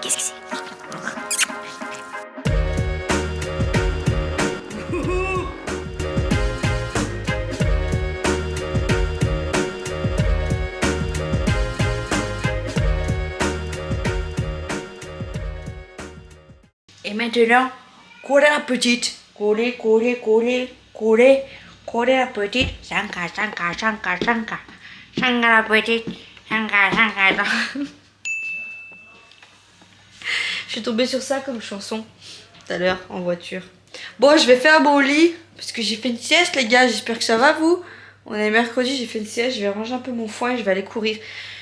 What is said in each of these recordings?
Qu'est-ce que c'est? Et maintenant, courez la petite. Courez, courez, courez, courez. Courez la petite. Sanka, sanka, sanka, sanka. Sanka la petite. Sanka, sanka. Je suis tombée sur ça comme chanson tout à l'heure en voiture. Bon, je vais faire mon lit parce que j'ai fait une sieste, les gars. J'espère que ça va, vous. On est mercredi, j'ai fait une sieste. Je vais ranger un peu mon foin et je vais aller courir.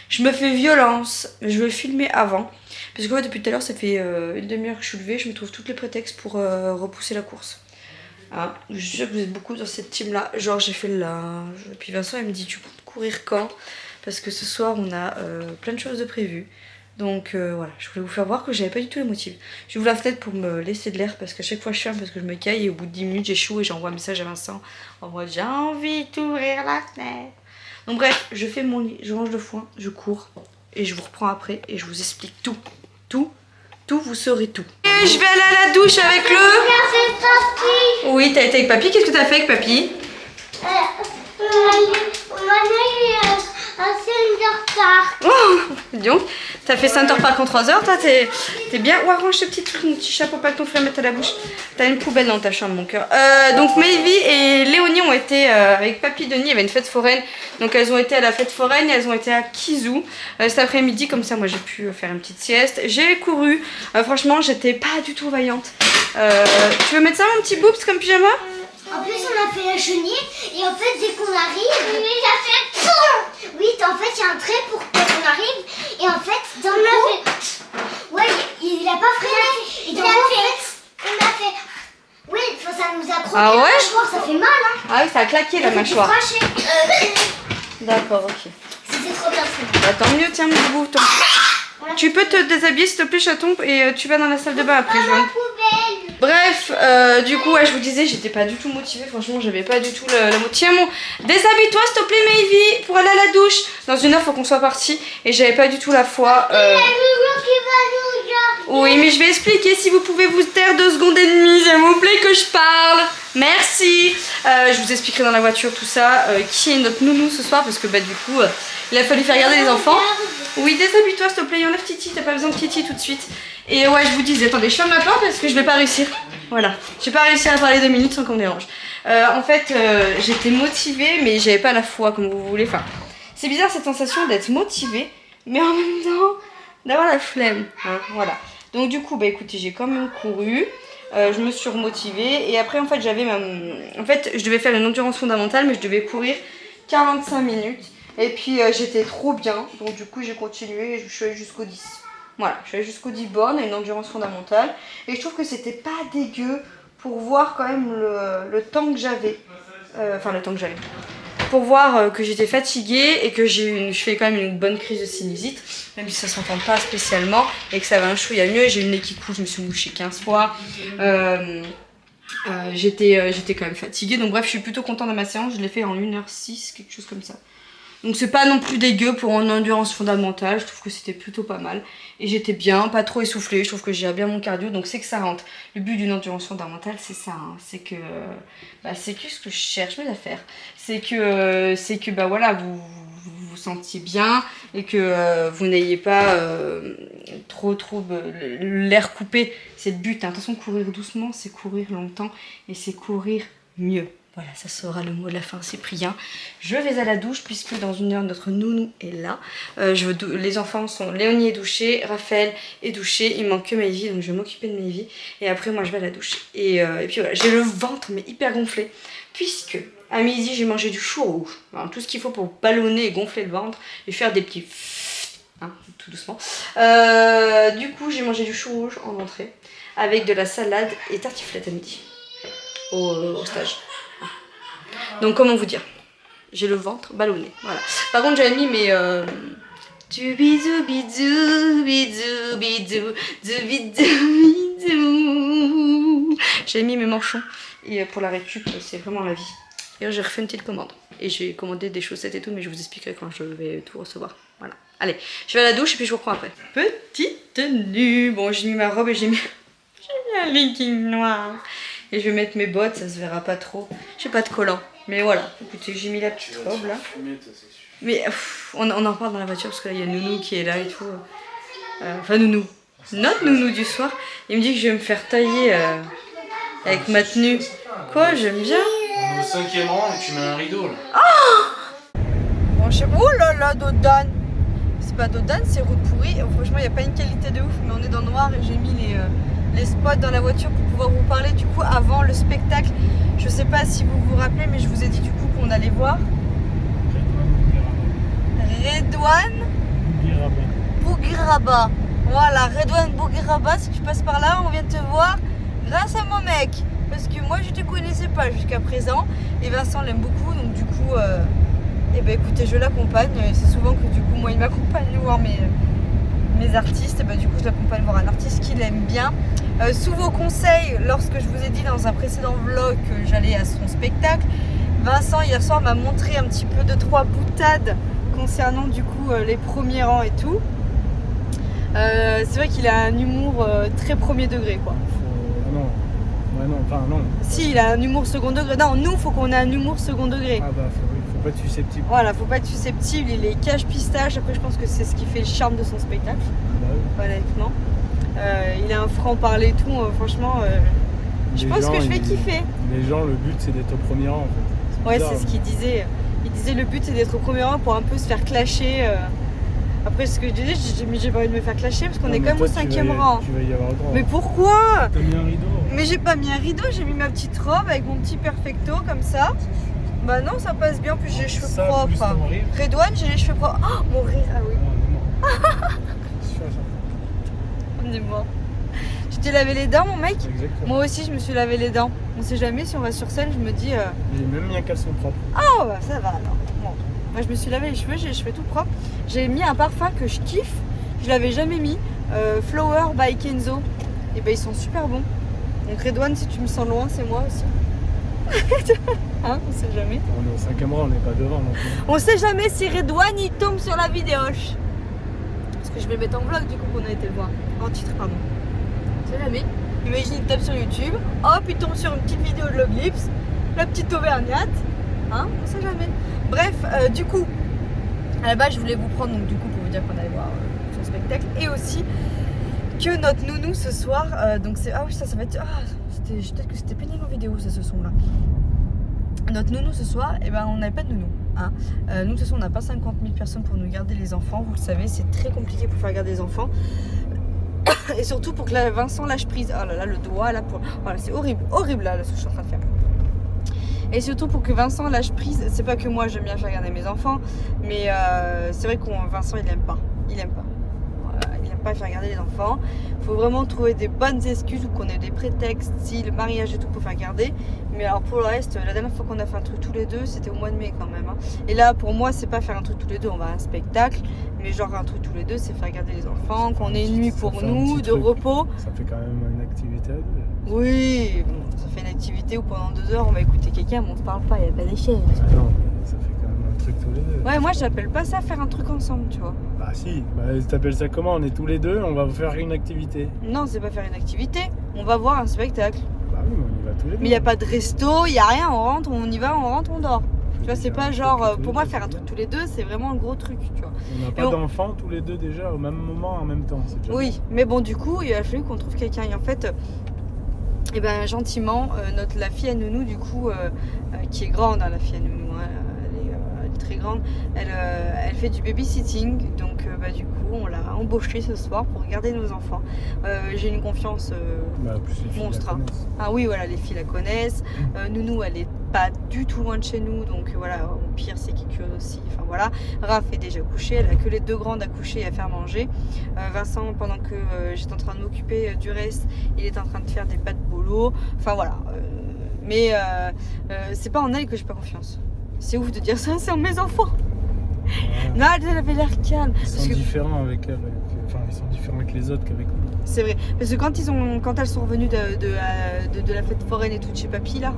Je me fais violence, mais je veux filmer avant. Parce que ouais, depuis tout à l'heure, ça fait une demi-heure que je suis levée. Je me trouve tous les prétextes pour repousser la course. Hein, je suis sûre que vous êtes beaucoup dans cette team-là. Genre, j'ai fait le linge. Puis Vincent, il me dit, tu comptes courir quand? Parce que ce soir, on a plein de choses de prévues. Donc voilà, je voulais vous faire voir que j'avais pas du tout les motifs. J'ouvre la fenêtre pour me laisser de l'air parce qu'à chaque fois je ferme parce que je me caille et au bout de 10 minutes j'ai chaud et j'envoie un message à Vincent en mode j'ai envie d'ouvrir la fenêtre. Donc bref, je fais mon lit, je range le foin, je cours et je vous reprends après et je vous explique tout. Tout, vous saurez tout. Et je vais aller à la douche avec le... Oui, t'as été avec papy, qu'est-ce que t'as fait avec papy? Oh, dis donc, t'as fait Center Park en 3 heures, toi t'es bien. Ouais, range ce petit truc, mon petit chapeau, pas que ton frère mette à la bouche. T'as une poubelle dans ta chambre, mon cœur. Donc Mayvi et Léonie ont été avec papy Denis, il y avait une fête foraine. Donc elles ont été à la fête foraine et elles ont été à Kizou cet après-midi, comme ça moi j'ai pu faire une petite sieste. J'ai couru, franchement j'étais pas du tout vaillante. Tu veux mettre ça mon petit boobs comme pyjama? En plus, on a fait la chenille et en fait, dès qu'on arrive, mais ça fait tout. Oui, en fait, il y a un trait pour quand on arrive et en fait, dans le coup, ouais, il a pas freiné. Et dans le coup, on a fait. Oui, ça nous a croqué la mâchoire, ça fait mal, hein. Ah oui, ça a claqué la mâchoire. D'accord, ok. C'était trop bien. Bah, tant mieux, tiens, mon boubou. Tu peux te déshabiller s'il te plaît, chaton, et tu vas dans la salle de bain après, Joanne. Bref, du coup, ouais, je vous disais, j'étais pas du tout motivée. Franchement, j'avais pas du tout le mot. Tiens, mon, déshabille-toi, s'il te plaît, Mayvi, pour aller à la douche. Dans 1 heure, faut qu'on soit parti. Et j'avais pas du tout la foi. Oui, mais je vais expliquer. Si vous pouvez vous taire 2 secondes et demie, s'il vous plaît, que je parle. Merci. Je vous expliquerai dans la voiture tout ça. Qui est notre nounou ce soir? Parce que, bah, du coup, il a fallu faire garder les enfants. Oui, déshabille-toi, s'il te plaît. Enlève Titi. T'as pas besoin de Titi tout de suite. Et ouais, je vous disais, attendez, je ferme ma porte parce que je vais pas réussir. Voilà, j'ai pas réussi à parler 2 minutes sans qu'on me dérange. En fait, j'étais motivée, mais j'avais pas la foi, comme vous voulez. Enfin, c'est bizarre cette sensation d'être motivée, mais en même temps d'avoir la flemme. Hein, voilà. Donc du coup, bah écoutez, j'ai quand même couru. Je me suis remotivée et après, en fait, j'avais ma... En fait, je devais faire une endurance fondamentale, mais je devais courir 45 minutes. Et puis, j'étais trop bien. Donc du coup, j'ai continué et je suis allée jusqu'au 10. Voilà, je suis allée jusqu'au 10 bornes, une endurance fondamentale. Et je trouve que c'était pas dégueu pour voir quand même le temps que j'avais. Enfin, le temps que j'avais. Pour voir que j'étais fatiguée et que je fais quand même une bonne crise de sinusite. Même si ça s'entend pas spécialement et que ça va un chouïa mieux. J'ai eu le nez qui coule, je me suis mouchée 15 fois. J'étais quand même fatiguée. Donc bref, je suis plutôt contente de ma séance. Je l'ai fait en 1h06, quelque chose comme ça. Donc c'est pas non plus dégueu pour une endurance fondamentale, je trouve que c'était plutôt pas mal. Et j'étais bien, pas trop essoufflée, je trouve que j'ai bien mon cardio, donc c'est que ça rentre. Le but d'une endurance fondamentale, c'est ça, hein. C'est que ce que je cherche mes affaires. C'est que bah voilà, vous vous sentiez bien et que vous n'ayez pas trop l'air coupé. C'est le but, hein. Attention, courir doucement, c'est courir longtemps et c'est courir mieux. Voilà, ça sera le mot de la fin, Cyprien. Je vais à la douche puisque dans 1 heure, notre nounou est là. Les enfants sont... Léonie est douchée, Raphaël est douché, il manque que Mayvi, donc je vais m'occuper de Mayvi. Et après, moi, je vais à la douche. Et puis voilà, j'ai le ventre, mais hyper gonflé. Puisque, à midi, j'ai mangé du chou rouge. Alors, tout ce qu'il faut pour ballonner et gonfler le ventre et faire des petits... Hein, tout doucement. Du coup, j'ai mangé du chou rouge en entrée avec de la salade et tartiflette à midi. Au stage. Donc comment vous dire, j'ai le ventre ballonné, voilà. Par contre j'avais mis mes du bisou bisou bisou bisou du bisou bisou. J'avais mis mes manchons et pour la récup c'est vraiment la vie. D'ailleurs j'ai refait une petite commande et j'ai commandé des chaussettes et tout, mais je vous expliquerai quand je vais tout recevoir. Voilà. Allez, je vais à la douche et puis je vous reprends après. Petite tenue. Bon, j'ai mis ma robe et j'ai mis un legging noir. Et je vais mettre mes bottes, ça se verra pas trop. J'ai pas de collant. Mais voilà, écoutez, j'ai mis la petite robe là. Mais on en parle dans la voiture parce que là il y a Nounou qui est là et tout. Enfin Nounou. Notre Nounou du soir. Il me dit que je vais me faire tailler avec ma tenue. Quoi, j'aime bien. On est au 5e rang et tu mets un rideau là. Oh bon, je sais... Oh là là, Dodane. C'est pas Dodane, c'est route pourrie. Franchement, il n'y a pas une qualité de ouf, mais on est dans le noir et j'ai mis les spots dans la voiture pour pouvoir vous parler du coup avant le spectacle. Je sais pas si vous vous rappelez, mais je vous ai dit du coup qu'on allait voir Redouane Bougueraba. Voilà, Redouane Bougueraba, si tu passes par là, on vient de te voir grâce à mon mec. Parce que moi je te connaissais pas jusqu'à présent et Vincent l'aime beaucoup, donc du coup eh ben écoutez, je l'accompagne. C'est souvent que du coup moi il m'accompagne voir mes artistes, et ben du coup je l'accompagne voir un artiste qu'il aime bien. Sous vos conseils, lorsque je vous ai dit dans un précédent vlog que j'allais à son spectacle, Vincent hier soir m'a montré un petit peu 2-3 boutades concernant du coup les premiers rangs et tout. C'est vrai qu'il a un humour très premier degré quoi. Non. Ouais, non, enfin non. Si, il a un humour second degré. Non, nous, faut qu'on ait un humour second degré. Ah bah, faut pas être susceptible. Voilà, faut pas être susceptible. Il est cache-pistache. Après, je pense que c'est ce qui fait le charme de son spectacle. Bah oui. Honnêtement. Il a un franc-parler et tout. Franchement, je pense que je vais kiffer. Les gens, le but, c'est d'être au premier rang en fait. Ouais, c'est ce qu'il disait. Il disait le but, c'est d'être au premier rang pour un peu se faire clasher. Après, ce que je disais, j'ai pas envie de me faire clasher parce qu'on est quand même au 5e rang. Tu vas y avoir le droit. Mais pourquoi? T'as mis un rideau. Mais j'ai pas mis un rideau, j'ai mis ma petite robe avec mon petit perfecto comme ça. Bah non, ça passe bien, plus j'ai les cheveux Ça, propres. plus ton rire. Redouane, j'ai les cheveux propres. Oh, mon rire, ah oui. On est mort. Tu t'es lavé les dents, mon mec? Exactement. Moi aussi, je me suis lavé les dents. On sait jamais si on va sur scène, je me dis. J'ai même mis un caleçon propre. Oh, bah ça va alors. Bon. Moi, je me suis lavé les cheveux, j'ai les cheveux tout propres. J'ai mis un parfum que je kiffe, je l'avais jamais mis. Flower by Kenzo. Et ben, ils sont super bons. Donc, Redouane, si tu me sens loin, c'est moi aussi. Hein, on sait jamais. On est au 5e rang, on n'est pas devant non plus. On sait jamais si Redouane il tombe sur la vidéo. Parce que je vais le mettre en vlog du coup qu'on a été le voir. En titre, pardon. On sait jamais. Imagine il tape sur YouTube, hop, il tombe sur une petite vidéo de Loglips, la petite auvergnate. Hein, on sait jamais. Bref, du coup, à la base je voulais vous prendre donc du coup pour vous dire qu'on allait voir son spectacle. Et aussi que notre nounou ce soir, donc c'est. Ah oui, ça va être. Ah, peut-être que c'était pénible en vidéo ça, ce son là. Notre nounou ce soir, eh ben, on n'avait pas de nounou. Hein. Nous, de toute façon, on n'a pas 50 000 personnes pour nous garder les enfants. Vous le savez, c'est très compliqué pour faire garder les enfants. Et surtout pour que Vincent lâche prise. Oh là là, le doigt là. Voilà, c'est horrible, horrible là, ce que je suis en train de faire. Et surtout pour que Vincent lâche prise. C'est pas que moi j'aime bien faire garder mes enfants, mais c'est vrai que Vincent il aime pas. Il aime pas. Voilà, il aime pas faire garder les enfants. Faut vraiment trouver des bonnes excuses ou qu'on ait des prétextes, si le mariage et tout pour faire garder. Mais alors pour le reste, la dernière fois qu'on a fait un truc tous les deux, c'était au mois de mai quand même. Hein. Et là pour moi c'est pas faire un truc tous les deux, on va à un spectacle. Mais genre un truc tous les deux, c'est faire garder les enfants, qu'on ait une nuit pour nous, de repos. Ça fait quand même une activité à deux. Oui, bon, ça fait une activité où pendant 2 heures on va écouter quelqu'un, mais on se parle pas, il n'y a pas d'échelle. Ah non, ça fait quand même un truc tous les deux. Ouais, moi j'appelle pas ça faire un truc ensemble, tu vois. Bah si, bah, t'appelles ça comment? On est tous les deux, on va faire une activité. Non, c'est pas faire une activité, on va voir un spectacle. Bah oui, mais on y va tous les deux. Mais il n'y a pas de resto, il n'y a rien, on rentre, on y va, on rentre, on dort. Tu vois, c'est pas genre, pour moi faire un truc tous les deux, c'est vraiment un gros truc, tu vois. On n'a pas d'enfants tous les deux déjà au même moment, en même temps. Oui, mais bon, du coup, il a fallu qu'on trouve quelqu'un. Et en fait, eh ben, gentiment, la fille à Nounou, du coup, qui est grande, hein, la fille à Nounou, hein, elle est très grande, elle fait du babysitting. Donc, bah, du coup, on l'a embauchée ce soir pour garder nos enfants. J'ai une confiance monstre. Ah oui, voilà, les filles la connaissent. Nounou, elle est pas du tout loin de chez nous, donc voilà, au pire c'est quelque chose aussi. Enfin voilà, Raph est déjà couchée, elle a que les 2 grandes à coucher et à faire manger. Vincent, pendant que j'étais en train de m'occuper du reste, il est en train de faire des pâtes bolo. Enfin voilà, mais c'est pas en elle que j'ai pas confiance. C'est ouf de dire ça, c'est en mes enfants. Ouais. Non, elle avait l'air calme. Ils sont différents avec elle. Enfin, ils sont différents avec les autres qu'avec nous. C'est vrai, parce que quand elles sont revenues de la fête foraine et tout de chez papy là.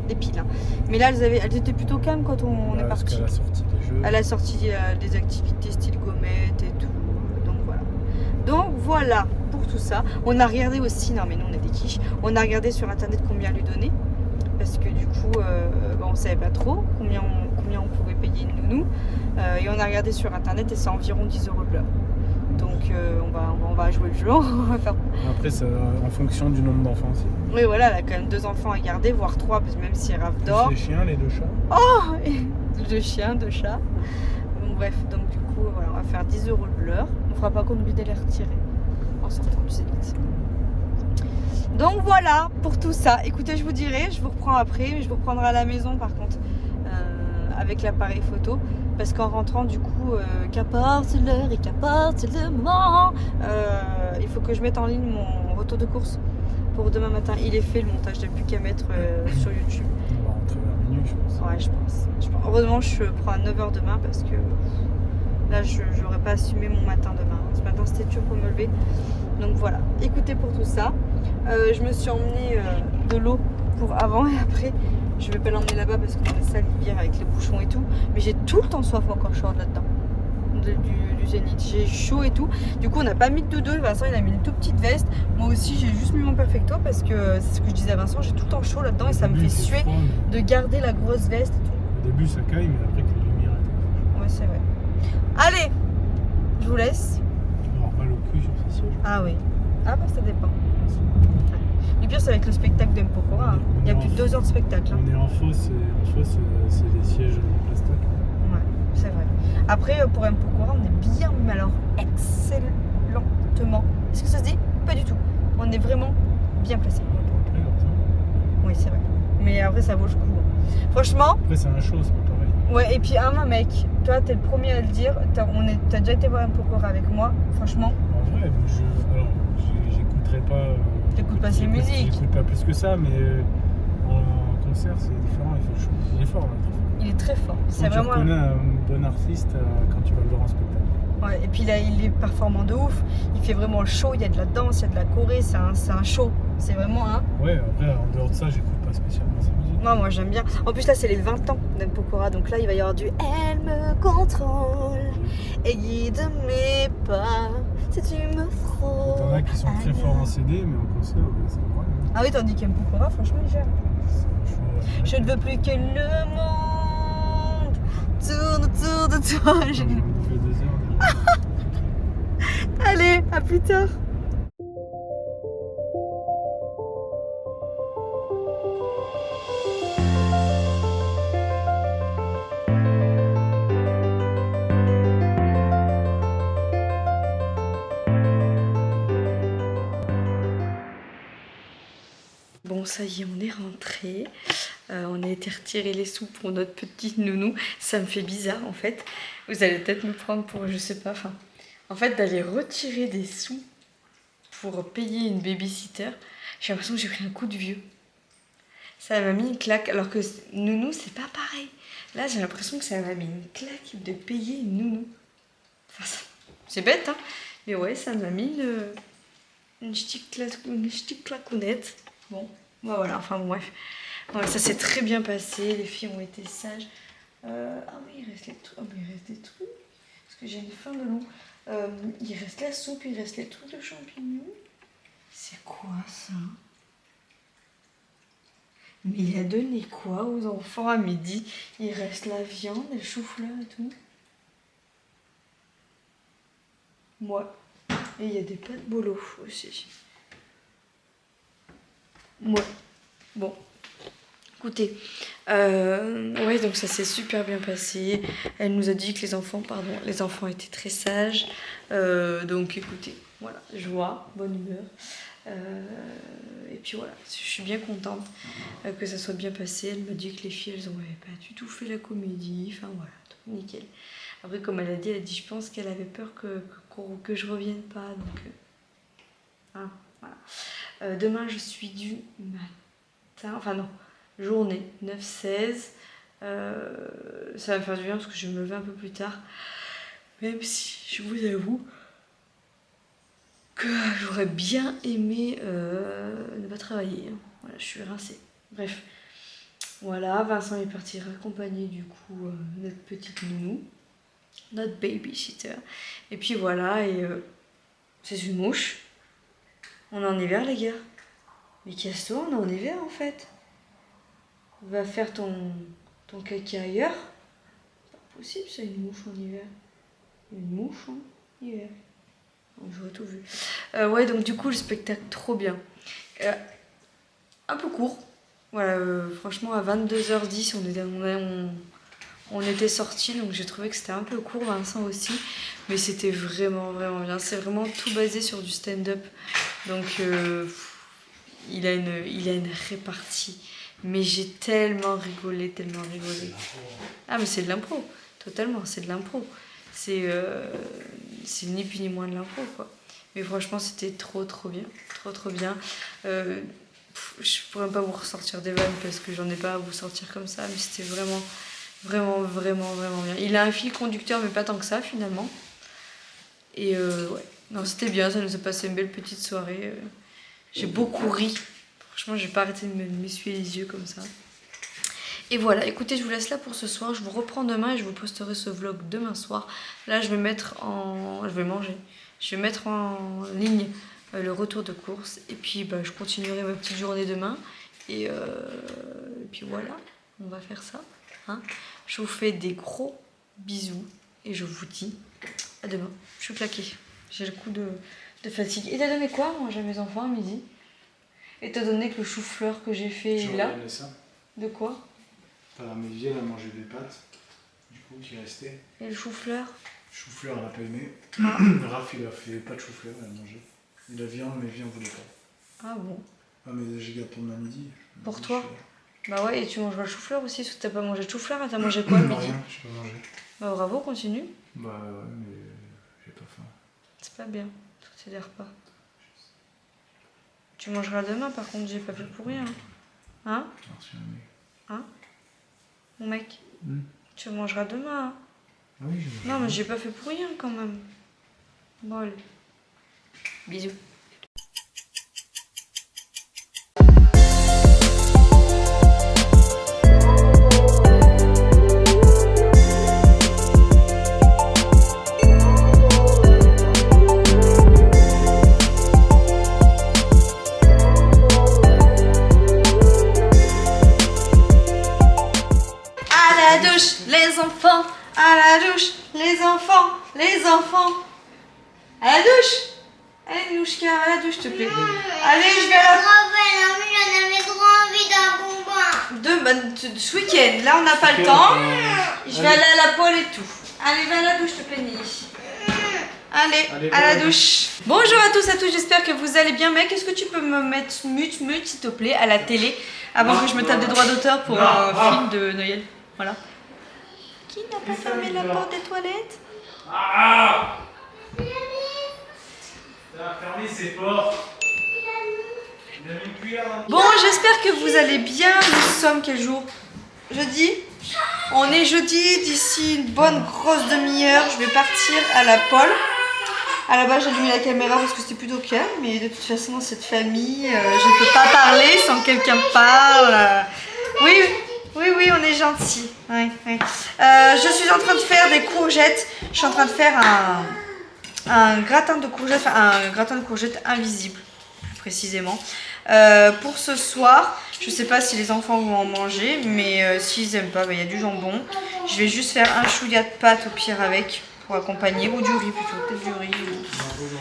Des piles. Hein. Mais là, elles étaient plutôt calmes quand on est parti. À la sortie des jeux. À la sortie des activités style gommette et Donc voilà pour tout ça. On a regardé aussi, non mais nous on est des quiches, on a regardé sur internet combien lui donner. Parce que du coup, on savait pas trop combien on pouvait payer une nounou. Et on a regardé sur internet et c'est environ 10 € de l'heure. Donc on va jouer le jeu. On va faire... Après, c'est en fonction du nombre d'enfants aussi. Oui, voilà, elle a quand même 2 enfants à garder, voire 3, parce que même si Raph dort. Les chiens, les 2 chats. Oh, 2 chiens, 2 chats. Bon, bref, donc du coup, voilà, on va faire 10 € de l'heure. On fera pas qu'on oublie de les retirer en sortant du Zénith. Donc voilà pour tout ça. Écoutez, je vous dirai, je vous reprends après, mais je vous reprendrai à la maison par contre, avec l'appareil photo. Parce qu'en rentrant, du coup, qu'apporte l'heure et qu'apporte le moment, il faut que je mette en ligne mon retour de course pour demain matin. Il est fait le montage, j'ai plus qu'à mettre sur YouTube. On va rentrer vers minuit, je pense. Ouais, je pense. Heureusement, je prends à 9 h demain parce que là, je n'aurais pas assumé mon matin demain. Ce matin, c'était dur pour me lever. Donc voilà, écoutez pour tout ça. Je me suis emmené de l'eau pour avant et après. Je vais pas l'emmener là-bas parce qu'on est salivière avec les bouchons et tout. Mais j'ai tout le temps soif moi, quand je sors là-dedans. Du Zénith. J'ai chaud et tout. Du coup, on n'a pas mis de doudou. Vincent, il a mis une toute petite veste. Moi aussi, j'ai juste mis mon perfecto parce que c'est ce que je disais à Vincent. J'ai tout le temps chaud là-dedans et ça me fait suer de garder la grosse veste et tout. Au début, ça caille, mais après, que les lumières et tout. Ouais, c'est vrai. Allez, je vous laisse. Tu vas avoir mal au cul sur ces sièges. Ah oui. Ah bah ça dépend. Le pire, c'est avec le spectacle de Mpokora. Hein. Il y a plus de 2 heures de spectacle. Hein. On est en fausse et en fausse, c'est des sièges en plastique. Ouais, c'est vrai. Après, pour Mpokora, on est bien, mais alors excellentement. Est-ce que ça se dit? Pas du tout. On est vraiment bien placé. Oui, c'est vrai. Mais après, ça vaut le coup. Franchement. Après, c'est un show, c'est pas pareil. Ouais, et puis, mec, toi, t'es le premier à le dire. T'as déjà été voir Mpokora avec moi, franchement. En vrai, j'écouterai pas. T'écoutes pas ses musiques. J'écoute pas plus que ça, mais en concert, c'est différent. Il fait chaud. Il est fort, là. Il est très fort. C'est Tu vraiment. reconnais un bon artiste quand tu vas le voir en spectacle. Ouais, et puis là, il est performant de ouf. Il fait vraiment le show. Il y a de la danse, il y a de la choré. C'est un show. C'est vraiment un. Ouais, après, en dehors de ça, j'écoute pas spécialement sa musique. Non, moi j'aime bien. En plus, là, c'est les 20 ans d'Mpokora. Donc là, il va y avoir du Elle me contrôle et guide mes pas. Si tu me frôles. T'en as qui sont très forts en CD, mais en concert, c'est vrai. Ah oui, tandis qu'Mpokora, franchement, il gère. Je ne veux plus que le monde tourne autour de toi. J'ai bouffé 2 heures déjà. Allez, à plus tard. Bon, ça y est, on est rentré. On a été retirer les sous pour notre petite nounou. Ça me fait bizarre en fait. Vous allez peut-être me prendre pour, je sais pas, enfin, en fait, d'aller retirer des sous pour payer une babysitter. J'ai l'impression que j'ai pris un coup de vieux. Ça m'a mis une claque, alors que nounou, c'est pas pareil. Là, j'ai l'impression que ça m'a mis une claque de payer une nounou. Enfin, c'est bête, hein. Mais ouais, ça m'a mis une petite claquonnette. Bon, bah voilà, enfin bon, bref. Ouais, ça s'est très bien passé, les filles ont été sages. Ah oui, il reste les trucs. Oh, mais il reste des trucs. Parce que j'ai une faim de loup. Il reste la soupe, il reste les trucs de champignons. C'est quoi ça? Mais il a donné quoi aux enfants à midi? Il reste la viande, le chou-fleur et tout. Moi. Et il y a des pâtes bolo aussi. Ouais. Bon. Écoutez. Ouais, donc ça s'est super bien passé. Elle nous a dit que les enfants étaient très sages. Donc écoutez, voilà, joie, bonne humeur. Et puis voilà, je suis bien contente que ça soit bien passé. Elle m'a dit que les filles, elles n'avaient pas du tout fait la comédie. Enfin voilà, tout nickel. Après, comme elle a dit, je pense qu'elle avait peur que je revienne pas. Donc hein, voilà. Demain, je suis du matin. Enfin non, journée 9-16. Ça va me faire du bien parce que je vais me lever un peu plus tard. Même si, je vous avoue, que j'aurais bien aimé ne pas travailler. Hein. Voilà, je suis rincée. Bref, voilà, Vincent est parti raccompagner du coup notre petite nounou, notre babysitter. Et puis voilà, et C'est une mouche. On est en hiver, les gars. Mais casse-toi, on est en hiver en fait. Va faire ton caca ailleurs. C'est pas possible, c'est une mouche en hiver. Une mouche en hiver. J'aurais tout vu. Ouais, donc du coup, le spectacle, trop bien. Un peu court. Voilà, franchement, à 22h10, on était sortis, donc j'ai trouvé que c'était un peu court, Vincent aussi. Mais c'était vraiment, vraiment bien. C'est vraiment tout basé sur du stand-up. Donc, il a une répartie. Mais j'ai tellement rigolé. Ah, mais c'est de l'impro. Totalement, c'est de l'impro. C'est ni plus ni moins de l'impro, quoi. Mais franchement, c'était trop bien. Trop bien. Je pourrais pas vous ressortir des vannes parce que j'en ai pas à vous sortir comme ça. Mais c'était vraiment bien. Il a un fil conducteur, mais pas tant que ça, finalement. Et ouais. Non, c'était bien. Ça nous a passé une belle petite soirée. J'ai beaucoup ri. Franchement, j'ai pas arrêté de m'essuyer les yeux comme ça. Et voilà, écoutez, je vous laisse là pour ce soir. Je vous reprends demain et je vous posterai ce vlog demain soir. Là, je vais mettre en ligne le retour de course. Et puis, bah, je continuerai ma petite journée demain. Et puis voilà, on va faire ça. Hein. Je vous fais des gros bisous. Et je vous dis à demain. Je suis claquée. J'ai le coup de fatigue. Et t'as donné quoi à manger à mes enfants à midi? Et t'as donné que le chou-fleur que j'ai fait là. Ça. De quoi? Mais Vielle a mangé des pâtes, du coup, qui restait. Et le chou-fleur? Chou-fleur, elle n'a pas aimé. Raph, il a fait pas de chou-fleur, elle a mangé. Et la viande, mais Vielle ne voulait pas. Ah bon? Ah, mais j'ai gâté pour demain midi. Pour toi? Bah ouais, et tu mangeras le chou-fleur aussi, parce que t'as pas mangé de chou-fleur, t'as mangé quoi le midi? Rien, je peux manger. Bah bravo, continue. Bah ouais, mais j'ai pas faim. C'est pas bien, c'est des repas. Tu mangeras demain, par contre, j'ai pas fait pour rien. Hein? Merci, mec. Hein? Mon mec, tu mangeras demain. Hein? Oui, non, mais j'ai pas fait pour rien quand même. Bon, allez. Bisous. Les enfants, à la douche. Allez, Nouchka, à la douche, s'il te plaît. Allez, je vais à la... J'en avais trop envie d'un bonbon. Ce week-end, là, on n'a pas le temps. Je vais aller à la poêle et tout. Allez, va à la douche, s'il te plaît, Nili. Allez, à la douche. Bonjour à tous, j'espère que vous allez bien. Mec, est-ce que tu peux me mettre mute, s'il te plaît, à la télé, avant que je me tape des droits d'auteur pour un film de Noël. Voilà. Qui n'a pas fermé la porte des toilettes? Ah! Il a fermé ses portes. Il a mis une cuillère dans le... Bon, j'espère que vous allez bien. Nous sommes quel jour? Jeudi? On est jeudi, d'ici une bonne grosse demi-heure, je vais partir à la pole. À la base, j'ai allumé la caméra parce que c'était plutôt calme, mais de toute façon, dans cette famille, je ne peux pas parler sans que quelqu'un parle. Oui, on est gentil. Oui. Je suis en train de faire des courgettes. Je suis en train de faire un gratin de courgettes, un gratin de courgettes invisible, plus précisément. Pour ce soir, je sais pas si les enfants vont en manger, mais s'ils aiment pas, il y a du jambon. Je vais juste faire un chouïa de pâte au pire avec, pour accompagner, ou du riz plutôt, peut-être du riz.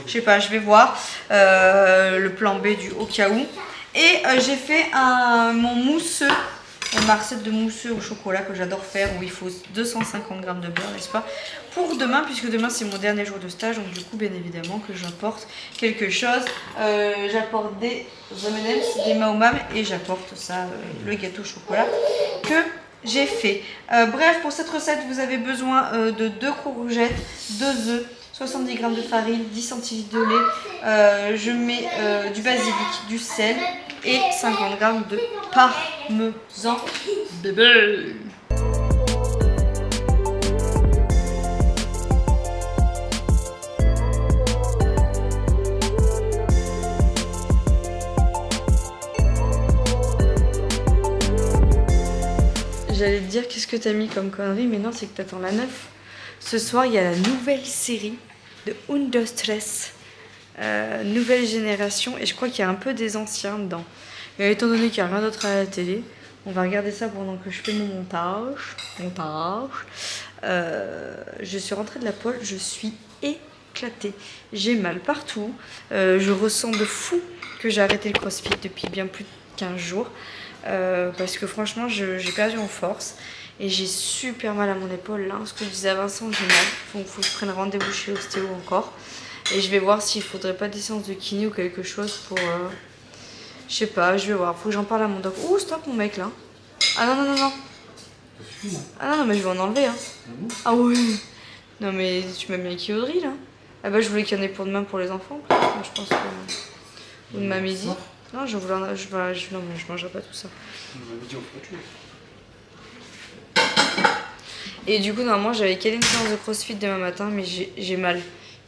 Je sais pas, je vais voir le plan B au cas où. Et j'ai fait mon mousseux. Ma recette de mousseux au chocolat que j'adore faire, où il faut 250 g de beurre, n'est-ce pas? Pour demain, puisque demain c'est mon dernier jour de stage, donc du coup bien évidemment que j'apporte quelque chose. J'apporte des M&M's, des Maomam, et j'apporte ça, le gâteau au chocolat que j'ai fait. Bref, pour cette recette, vous avez besoin de 2 courgettes, 2 œufs, 70 g de farine, 10 centilitres de lait, je mets du basilic, du sel et 50 g de parmesan bébé. J'allais te dire qu'est-ce que t'as mis comme connerie, mais non, c'est que t'attends la 9. Ce soir, il y a la nouvelle série de Understress nouvelle génération et je crois qu'il y a un peu des anciens dedans. Et étant donné qu'il n'y a rien d'autre à la télé, on va regarder ça pendant que je fais mon montage. Je suis rentrée de la pole, je suis éclatée. J'ai mal partout. Je ressens de fou que j'ai arrêté le crossfit depuis bien plus de 15 jours. Parce que franchement, j'ai perdu en force. Et j'ai super mal à mon épaule là. Ce que je disais à Vincent, j'ai mal. Faut que je prenne rendez-vous chez l'ostéo encore. Et je vais voir s'il faudrait pas des séances de kiné ou quelque chose pour... je sais pas, je vais voir. Faut que j'en parle à mon doc. Ouh, stop mon mec là. Ah non, non, non, non. Ah non, mais je vais en enlever. Hein. Ah oui. Non mais tu m'as mis un kiodri là. Ah bah je voulais qu'il y en ait pour demain pour les enfants. Moi, je pense que... Ou demain midi. Non, je voulais... non, mais je mangerai pas tout ça. Et du coup, normalement, j'avais calé une séance de crossfit demain matin, mais j'ai mal.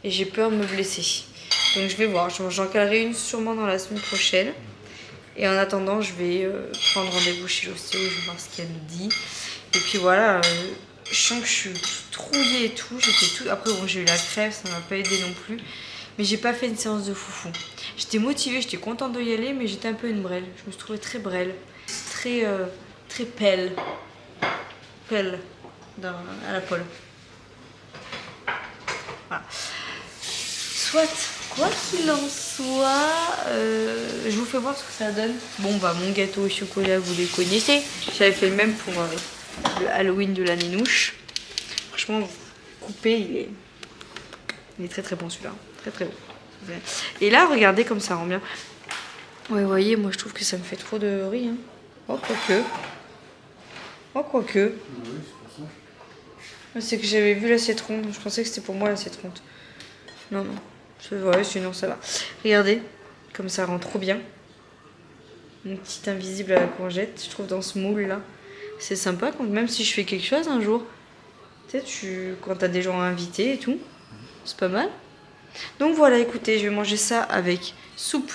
Et j'ai peur de me blesser. Donc je vais voir. J'en calerai une sûrement dans la semaine prochaine. Et en attendant, je vais prendre rendez-vous chez l'ostéo. Je vais voir ce qu'elle me dit. Et puis voilà, je sens que je suis trouillée et tout. Après, bon, j'ai eu la crève, ça m'a pas aidé non plus. Mais j'ai pas fait une séance de foufou. J'étais motivée, j'étais contente d'y aller, mais j'étais un peu une brêle. Je me suis trouvée très brêle. Très pelle. Pelle. À la pole. Voilà. Soit, quoi qu'il en soit, je vous fais voir ce que ça donne. Bon bah mon gâteau au chocolat, vous les connaissez. J'avais fait le même pour le Halloween de la Nénouche. Franchement, coupé, il est très très bon celui-là. Très très bon. Et là, regardez comme ça rend bien. Ouais, vous voyez, moi je trouve que ça me fait trop de riz. Hein. Oh, quoique. Oh, quoique. C'est que j'avais vu l'assiette ronde. Je pensais que c'était pour moi l'assiette ronde. Non, non. Ouais, sinon ça va. Regardez, comme ça rend trop bien. Une petite invisible à la courgette, je trouve, dans ce moule là. C'est sympa, même si je fais quelque chose un jour. Tu sais, quand t'as des gens invités et tout. C'est pas mal. Donc voilà, écoutez, je vais manger ça avec soupe,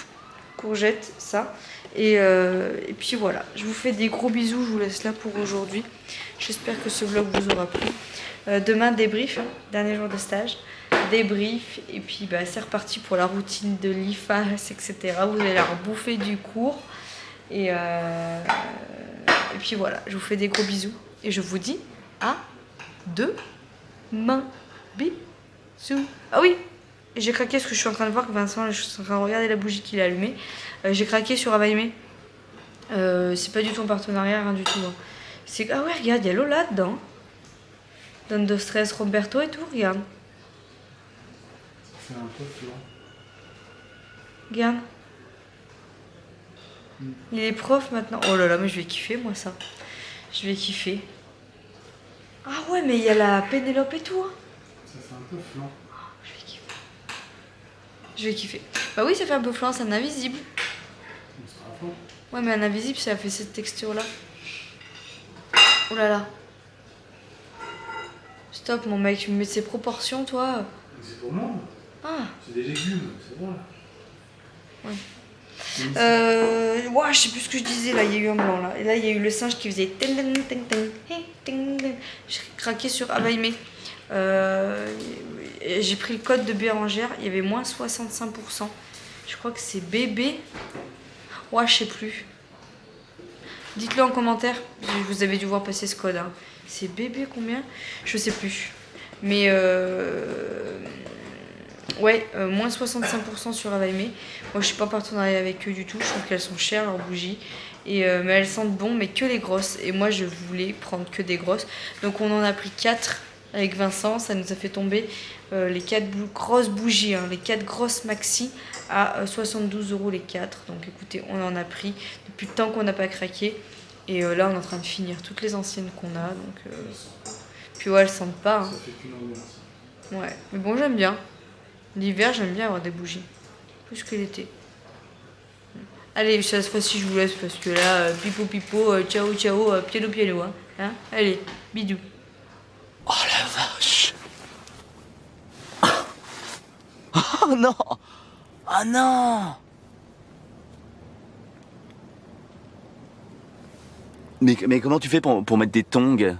courgette, ça. Et puis voilà, je vous fais des gros bisous, je vous laisse là pour aujourd'hui. J'espère que ce vlog vous aura plu. Demain, débrief, hein, dernier jour de stage. Débrief, et puis bah, c'est reparti pour la routine de l'IFAS, etc. Vous allez la rebouffer du cours. Et puis voilà, je vous fais des gros bisous. Et je vous dis à demain. Bisous. Ah oui! J'ai craqué parce que je suis en train de voir que Vincent, je suis en train de regarder la bougie qu'il a allumée. J'ai craqué sur Avaimé. C'est pas du tout en partenariat, rien du tout. Hein. Ah ouais, regarde, il y a Lola dedans. Donne de stress, Roberto et tout, regarde. C'est un peu flan. Regarde. Il est prof maintenant. Oh là là, mais je vais kiffer moi ça. Je vais kiffer. Ah ouais, mais il y a la Pénélope et tout. Hein. Ça fait un peu flan. Je vais kiffer. Bah oui, ça fait un peu flan, c'est un invisible. Ouais, mais un invisible, ça fait cette texture-là. Oh là là. Stop, mon mec, tu me mets ses proportions, toi. C'est pour moi. Ah. C'est des légumes, c'est bon là. Ouais. Ouais, je sais plus ce que je disais, là, il y a eu un blanc, là. Et là, il y a eu le singe qui faisait... J'ai craqué sur Avaimé. J'ai pris le code de Bérangère, il y avait moins 65%. Je crois que c'est bébé. Ouais, je sais plus. Dites-le en commentaire. Vous avez dû voir passer ce code. Hein. C'est bébé combien? Je sais plus. Mais ouais, moins 65% sur Avaimé. Moi, je suis pas en partenariat avec eux du tout. Je trouve qu'elles sont chères, leurs bougies. Mais elles sentent bon, mais que les grosses. Et moi, je voulais prendre que des grosses. Donc, on en a pris 4 avec Vincent. Ça nous a fait tomber les 4 grosses bougies, hein, les 4 grosses maxi à 72 € les 4. Donc, écoutez, on en a pris depuis le temps qu'on n'a pas craqué. Et là, on est en train de finir toutes les anciennes qu'on a. Donc, puis, ouais, elles sentent pas. Hein. Ça fait qu'une ambiance. Ouais, mais bon, j'aime bien. L'hiver, j'aime bien avoir des bougies. Plus que l'été. Allez, cette fois-ci, je vous laisse parce que là, pipo, ciao, ciao, piano, hein. Allez, bidou. Oh la vache! Oh non! Oh non! Mais comment tu fais pour mettre des tongs?